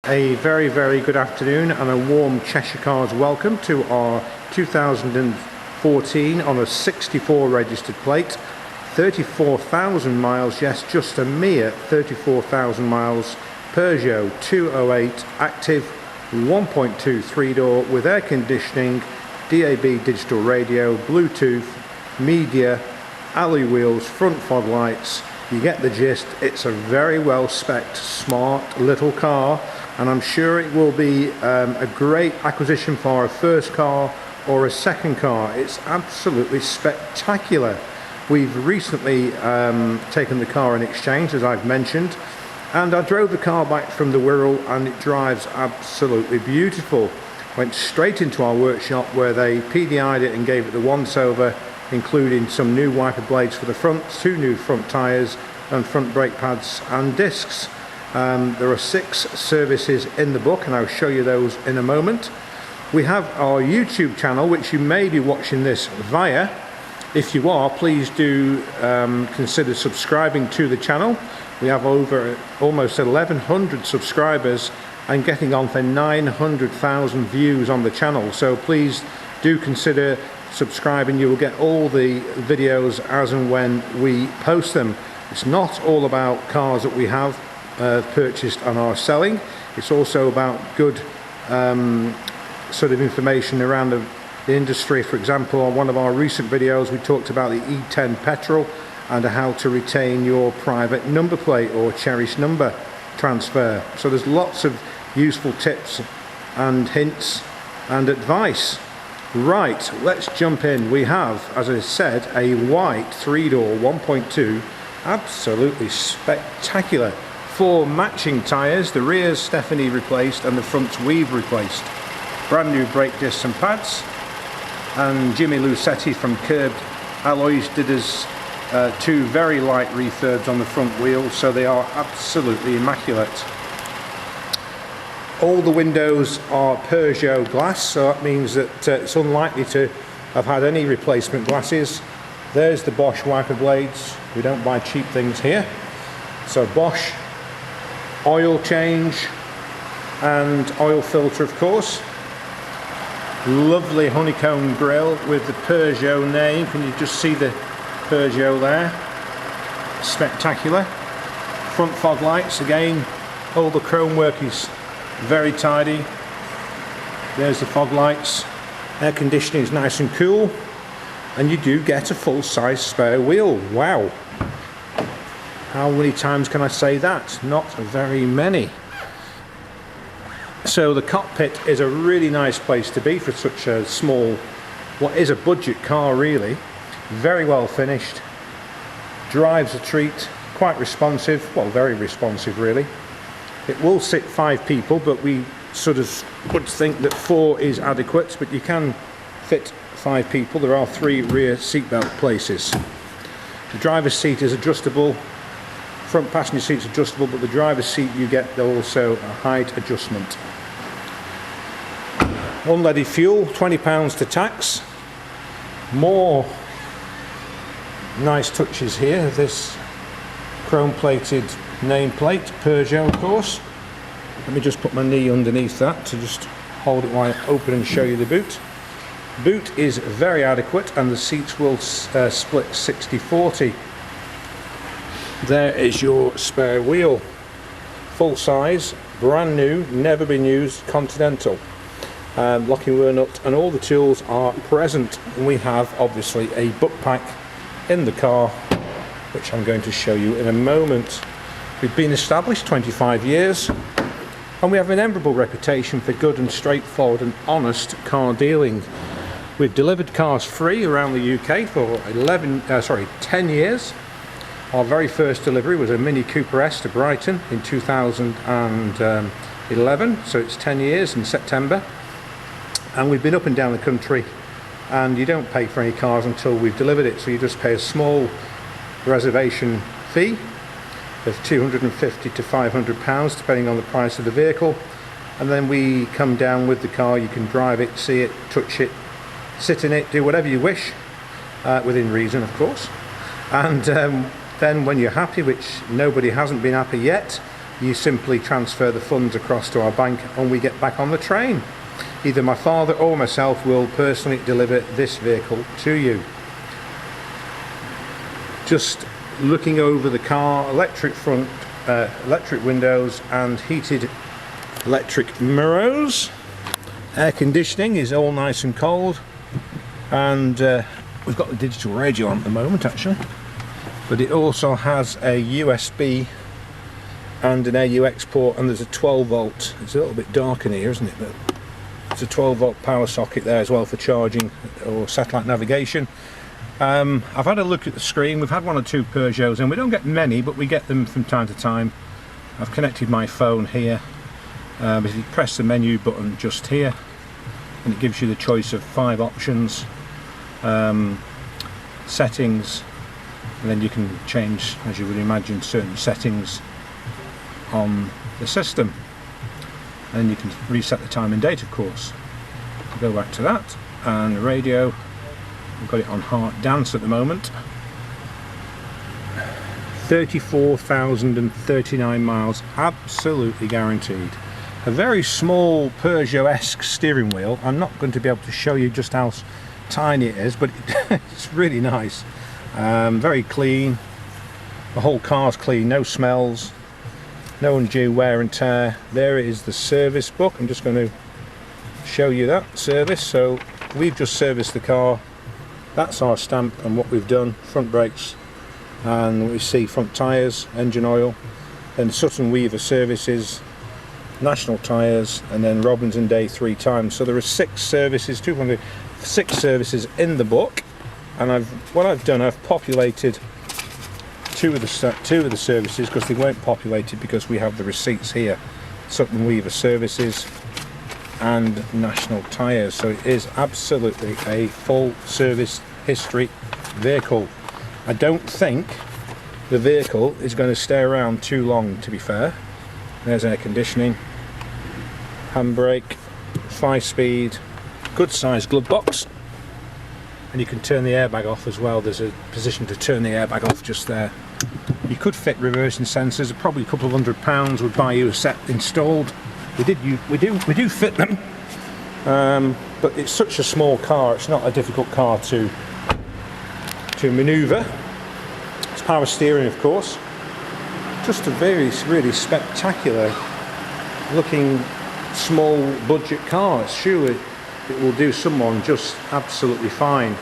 A very good afternoon and a warm Cheshire Cars welcome to our 2014 on a 64 registered plate, 34,000 miles, yes, just a mere 34,000 miles, Peugeot 208 active 1.2 3-door with air conditioning, DAB digital radio, Bluetooth, media, alloy wheels, front fog lights. You get the gist. It's a very well spec'd, smart little car, and I'm sure it will be a great acquisition for a first car or a second car. It's absolutely spectacular. We've recently taken the car in exchange, as I've mentioned, and I drove the car back from the Wirral and it drives absolutely beautiful. Went straight into our workshop where they PDI'd it and gave it the once over, including some new wiper blades for the front, 2 new front tyres and front brake pads and discs. There are 6 services in the book and I'll show you those in a moment. We have our YouTube channel, which you may be watching this via. If you are, please do consider subscribing to the channel. We have over almost 1,100 subscribers and getting on for 900,000 views on the channel, so please do consider subscribing. You will get all the videos as and when we post them. It's not all about cars that we have purchased and are selling. It's also about good sort of information around the industry. For example, on one of our recent videos we talked about the E10 petrol and how to retain your private number plate or cherished number transfer. So there's lots of useful tips and hints and advice. Right, let's jump in. We have, as I said, a white 3-door 1.2, absolutely spectacular. 4 matching tyres, the rear's Stephanie replaced and the front's we've replaced. Brand new brake discs and pads, and Jimmy Lucetti from Curbed Alloys did us 2 very light refurbs on the front wheels, so they are absolutely immaculate. All the windows are Peugeot glass, so that means that it's unlikely to have had any replacement glasses. There's the Bosch wiper blades. We don't buy cheap things here. So Bosch, oil change and oil filter, of course. Lovely honeycomb grille with the Peugeot name. Can you just see the Peugeot there? Spectacular. Front fog lights, again, all the chrome work is very tidy. There's the fog lights. Air conditioning is nice and cool, and you do get a full-size spare wheel. Wow, how many times can I say that? Not very many. So the cockpit is a really nice place to be for such a small, what is a budget car really. Very well finished, drives a treat, quite responsive, well, very responsive really. It will sit 5 people, but we sort of would think that 4 is adequate, but you can fit 5 people. There are 3 rear seatbelt places. The driver's seat is adjustable, front passenger seat is adjustable, but the driver's seat you get also a height adjustment. Unleaded fuel, £20 to tax. More nice touches here. This chrome plated nameplate, Peugeot of course. Let me just put my knee underneath that to just hold it wide open and show you the boot. Boot is very adequate and the seats will split 60-40. There is your spare wheel. Full size, brand new, never been used, Continental. Locking wheel nut and all the tools are present, and we have obviously a book pack in the car, which I'm going to show you in a moment. We've been established 25 years and we have an enviable reputation for good and straightforward and honest car dealing. We've delivered cars free around the UK for 10 years. Our very first delivery was a Mini Cooper S to Brighton in 2011, so it's 10 years in September. And we've been up and down the country, and you don't pay for any cars until we've delivered it, so you just pay a small reservation fee of £250 to £500 depending on the price of the vehicle, and then we come down with the car. You can drive it, see it, touch it, sit in it, do whatever you wish, within reason of course, and then when you're happy, which nobody hasn't been happy yet, you simply transfer the funds across to our bank and we get back on the train. Either my father or myself will personally deliver this vehicle to you. Just looking over the car, electric front, electric windows and heated electric mirrors. Air conditioning is all nice and cold, and we've got the digital radio on at the moment actually, but it also has a USB and an AUX port, and there's a 12 volt. It's a little bit dark in here, isn't it? But it's a 12 volt power socket there as well for charging or satellite navigation. I've had a look at the screen. We've had one or two Peugeots, and we don't get many, but we get them from time to time. I've connected my phone here. If you press the menu button just here, and it gives you the choice of 5 options, settings, and then you can change, as you would imagine, certain settings on the system. And you can reset the time and date, of course. Go back to that, and the radio, I've got it on heart dance at the moment. 34,039 miles, absolutely guaranteed. A very small Peugeot-esque steering wheel. I'm not going to be able to show you just how tiny it is, but it's really nice. Very clean. The whole car's clean, no smells, no undue wear and tear. There is the service book. I'm just going to show you that service. So we've just serviced the car. That's our stamp and what we've done. Front brakes, and we see front tyres, engine oil, then Sutton Weaver services, national tyres, and then Robinson Day 3 times. So there are 6 services, 6 services in the book, and what I've done, I've populated two of the services because they weren't populated because we have the receipts here. Sutton Weaver services and national tyres, so it is absolutely a full service history vehicle. I don't think the vehicle is going to stay around too long, to be fair. There's air conditioning, handbrake, 5-speed, good sized glove box, and you can turn the airbag off as well. There's a position to turn the airbag off just there. You could fit reversing sensors. Probably a couple of £100 would buy you a set installed. We do fit them, but it's such a small car. It's not a difficult car to manoeuvre. It's power steering, of course. Just a really spectacular looking small budget car. Surely it will do someone just absolutely fine.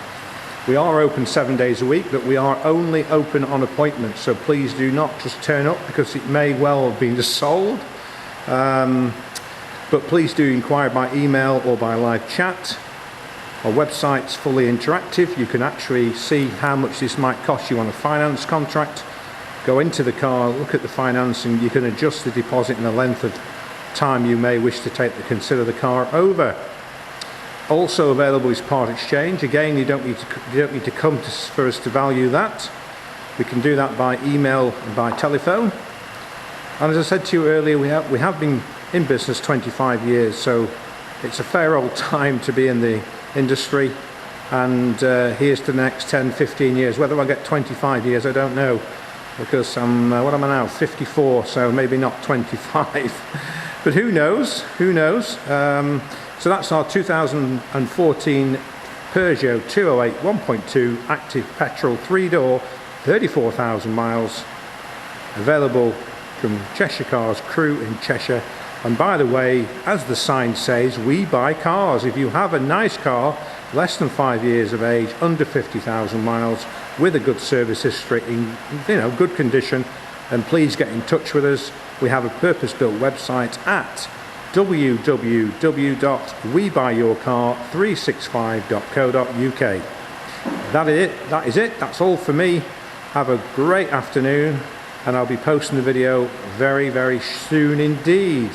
We are open 7 days a week, but we are only open on appointment, so please do not just turn up because it may well have been sold. But please do inquire by email or by live chat. Our website's fully interactive. You can actually see how much this might cost you on a finance contract. Go into the car, look at the finance, and you can adjust the deposit and the length of time you may wish to consider the car over. Also available is part exchange. Again, you don't need to come for us to value that. We can do that by email and by telephone. And as I said to you earlier, we have been in business 25 years, so it's a fair old time to be in the industry, and here's to the next 10-15 years. Whether I get 25 years, I don't know, because I'm what am I now, 54, so maybe not 25. But who knows, so that's our 2014 Peugeot 208 1.2 active petrol 3-door, 34,000 miles, available from Cheshire Cars, Crewe in Cheshire. And by the way, as the sign says, we buy cars. If you have a nice car, less than 5 years of age, under 50,000 miles, with a good service history, in good condition, then please get in touch with us. We have a purpose-built website at www.webuyyourcar365.co.uk. That is it. That's all for me. Have a great afternoon, and I'll be posting the video very, very soon indeed.